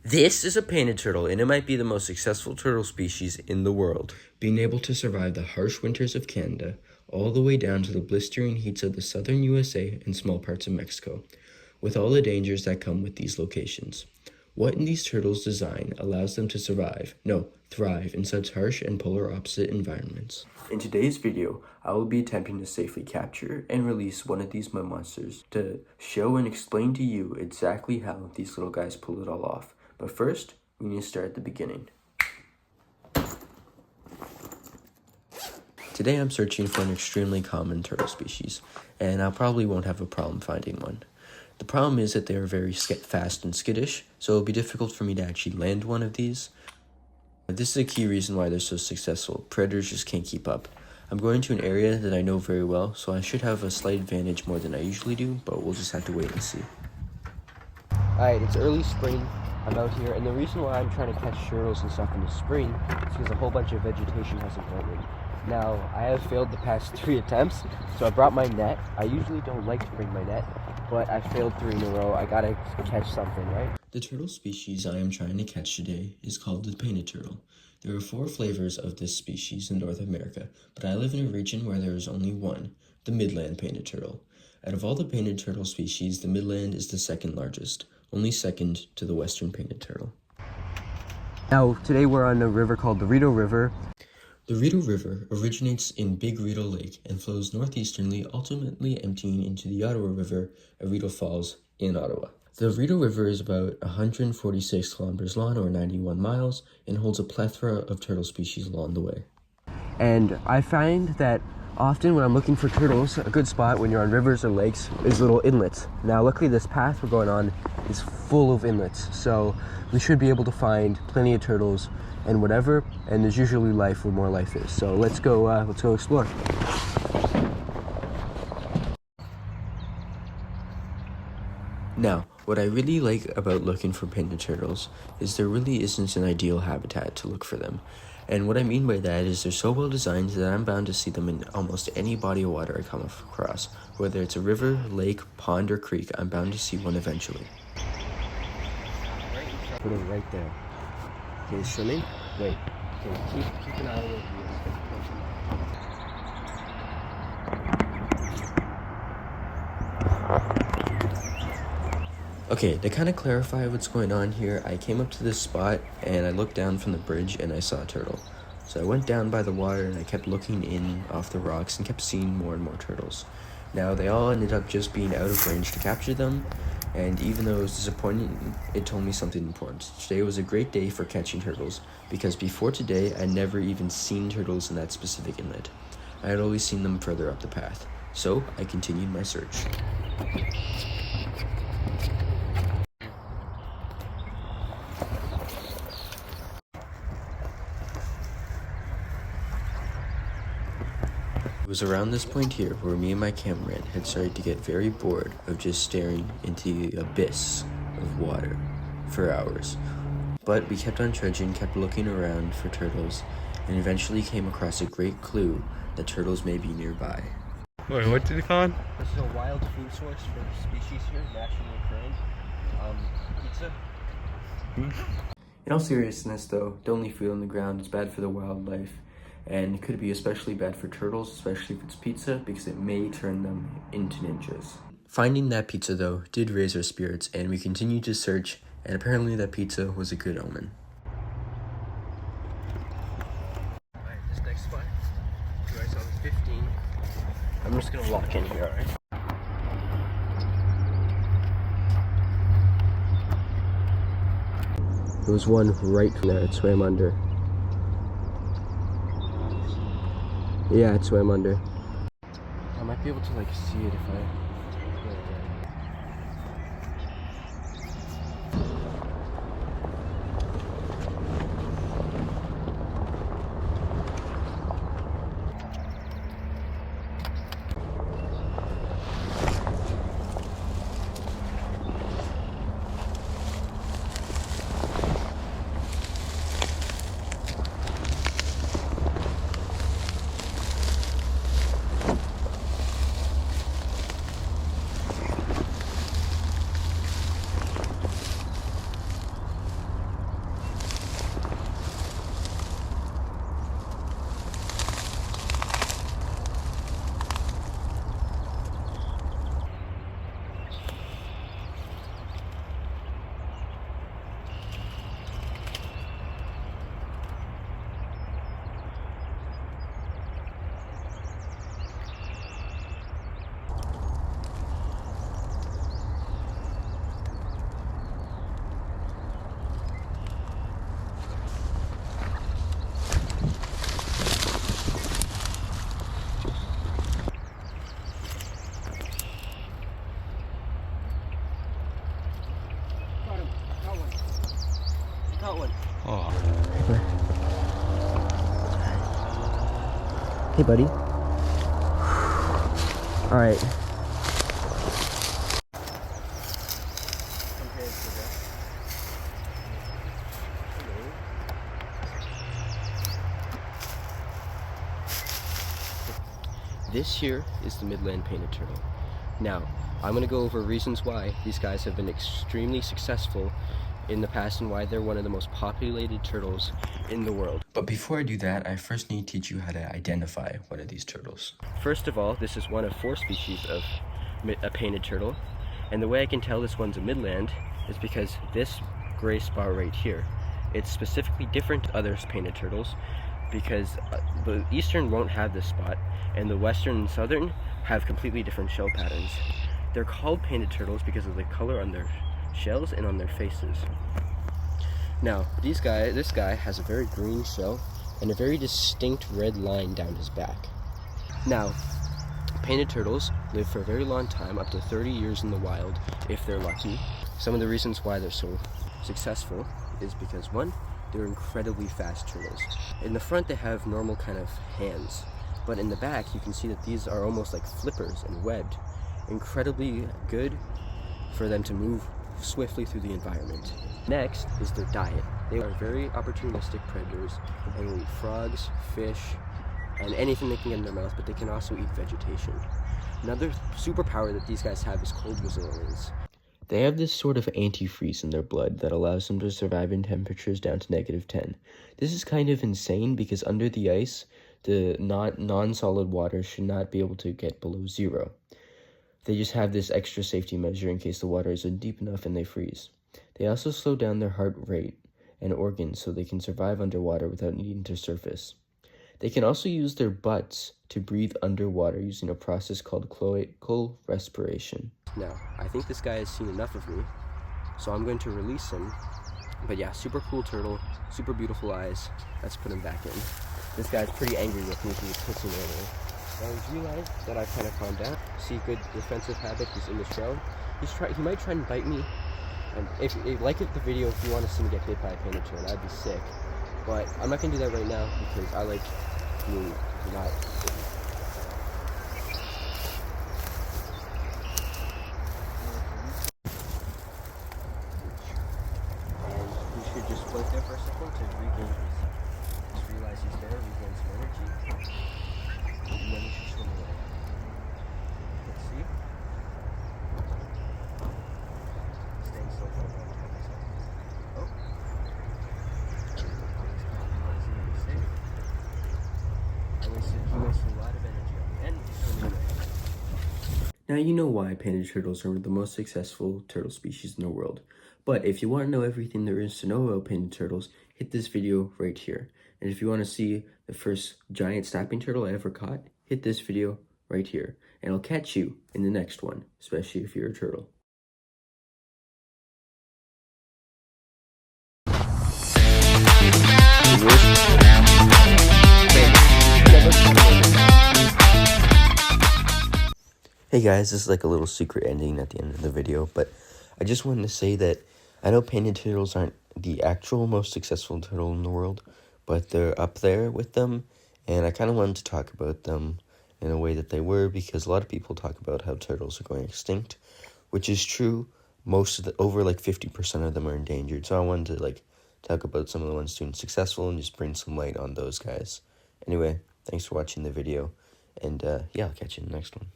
This is a painted turtle, and it might be the most successful turtle species in the world. Being able to survive the harsh winters of Canada, all the way down to the blistering heats of the southern USA and small parts of Mexico, with all the dangers that come with these locations. What in these turtles' design allows them to thrive in such harsh and polar opposite environments? In today's video, I will be attempting to safely capture and release one of these mud monsters to show and explain to you exactly how these little guys pull it all off. But first, we need to start at the beginning. Today I'm searching for an extremely common turtle species, and I probably won't have a problem finding one. The problem is that they are very fast and skittish, so it'll be difficult for me to actually land one of these. This is a key reason why they're so successful. Predators just can't keep up. I'm going to an area that I know very well, so I should have a slight advantage more than I usually do, but we'll just have to wait and see. Alright, it's early spring. I'm out here, and the reason why I'm trying to catch turtles and stuff in the spring is because a whole bunch of vegetation hasn't grown in. Now, I have failed the past 3 attempts, so I brought my net. I usually don't like to bring my net, but I failed 3 in a row. I gotta catch something, right? The turtle species I am trying to catch today is called the painted turtle. There are 4 flavors of this species in North America, but I live in a region where there is only one, the Midland painted turtle. Out of all the painted turtle species, the Midland is the second largest, only second to the western painted turtle. Now, today we're on a river called the Rideau River. The Rideau River originates in Big Rideau Lake and flows northeasterly, ultimately emptying into the Ottawa River at Rideau Falls in Ottawa. The Rideau River is about 146 kilometers long, or 91 miles, and holds a plethora of turtle species along the way. And I find that often when I'm looking for turtles, a good spot when you're on rivers or lakes is little inlets. Now, luckily this path we're going on is full of inlets, so we should be able to find plenty of turtles and whatever, and there's usually life where more life is. So let's go explore. Now, what I really like about looking for painted turtles is there really isn't an ideal habitat to look for them. And what I mean by that is they're so well designed that I'm bound to see them in almost any body of water I come across. Whether it's a river, lake, pond, or creek, I'm bound to see one eventually. Put it right there. Okay, swimming? Wait. Okay, keep an eye on it. Okay, to kind of clarify what's going on here, I came up to this spot and I looked down from the bridge and I saw a turtle. So I went down by the water and I kept looking in off the rocks and kept seeing more and more turtles. Now, they all ended up just being out of range to capture them, and even though it was disappointing, it told me something important. Today was a great day for catching turtles, because before today, I'd never even seen turtles in that specific inlet. I had always seen them further up the path. So, I continued my search. It was around this point here where me and my cameraman had started to get very bored of just staring into the abyss of water for hours. But we kept on trudging, kept looking around for turtles, and eventually came across a great clue that turtles may be nearby. Wait, what did you find? This is a wild food source for species here, naturally occurring. Pizza. In all seriousness though, don't leave food on the ground. It's bad for the wildlife. And it could be especially bad for turtles, especially if it's pizza, because it may turn them into ninjas. Finding that pizza, though, did raise our spirits, and we continued to search, and apparently that pizza was a good omen. Alright, this next spot, you guys on 15. I'm just gonna walk in here, alright? There was one right there, it swam under. Yeah, it swam under. I might be able to like see it if I... caught one. Oh. Hey, buddy. All right. This here is the Midland painted turtle. Now, I'm going to go over reasons why these guys have been extremely successful in the past and why they're one of the most populated turtles in the world. But before I do that, I first need to teach you how to identify one of these turtles. First of all, this is one of 4 species of a painted turtle, and the way I can tell this one's a Midland is because this gray spot right here, it's specifically different to other painted turtles because the eastern won't have this spot, and the western and southern have completely different shell patterns. They're called painted turtles because of the color on their shells and on their faces. Now, this guy has a very green shell and a very distinct red line down his back. Now, painted turtles live for a very long time, up to 30 years in the wild, if they're lucky. Some of the reasons why they're so successful is because, one, they're incredibly fast turtles. In the front, they have normal kind of hands, but in the back, you can see that these are almost like flippers and webbed. Incredibly good for them to move swiftly through the environment. Next is their diet. They are very opportunistic predators and will eat frogs, fish, and anything they can get in their mouth, but they can also eat vegetation. Another superpower that these guys have is cold resilience. They have this sort of antifreeze in their blood that allows them to survive in temperatures down to -10. This is kind of insane because under the ice, the non-solid water should not be able to get below 0. They just have this extra safety measure in case the water isn't deep enough and they freeze. They also slow down their heart rate and organs so they can survive underwater without needing to surface. They can also use their butts to breathe underwater using a process called cloacal respiration. Now, I think this guy has seen enough of me, so I'm going to release him. But yeah, super cool turtle, super beautiful eyes. Let's put him back in. This guy's pretty angry with me, he was pissing earlier. Now he's realized that I've kind of calmed down. See, good defensive habit, he's in the shell. He might try and bite me. And if like the video if you want to see me get bit by a painted turtle, that'd be sick. But I'm not gonna do that right now because I like being not bitten. And he should just float there for a second to regain his, just realize he's there, regain some energy, and then he should swim away. Let's see. Staying still for a long time. Oh. He wasted a lot of energy on me, and he's swimming away. Now you know why painted turtles are the most successful turtle species in the world. But if you want to know everything there is to know about painted turtles, hit this video right here. And if you want to see the first giant snapping turtle I ever caught, hit this video right here. And I'll catch you in the next one, especially if you're a turtle. Hey guys, this is like a little secret ending at the end of the video, but I just wanted to say that I know painted turtles aren't the actual most successful turtle in the world, but they're up there with them, and I kind of wanted to talk about them in a way that they were, because a lot of people talk about how turtles are going extinct, which is true. Most of over 50% of them are endangered, so I wanted to talk about some of the ones doing successful and just bring some light on those guys. Anyway, thanks for watching the video, and yeah, I'll catch you in the next one.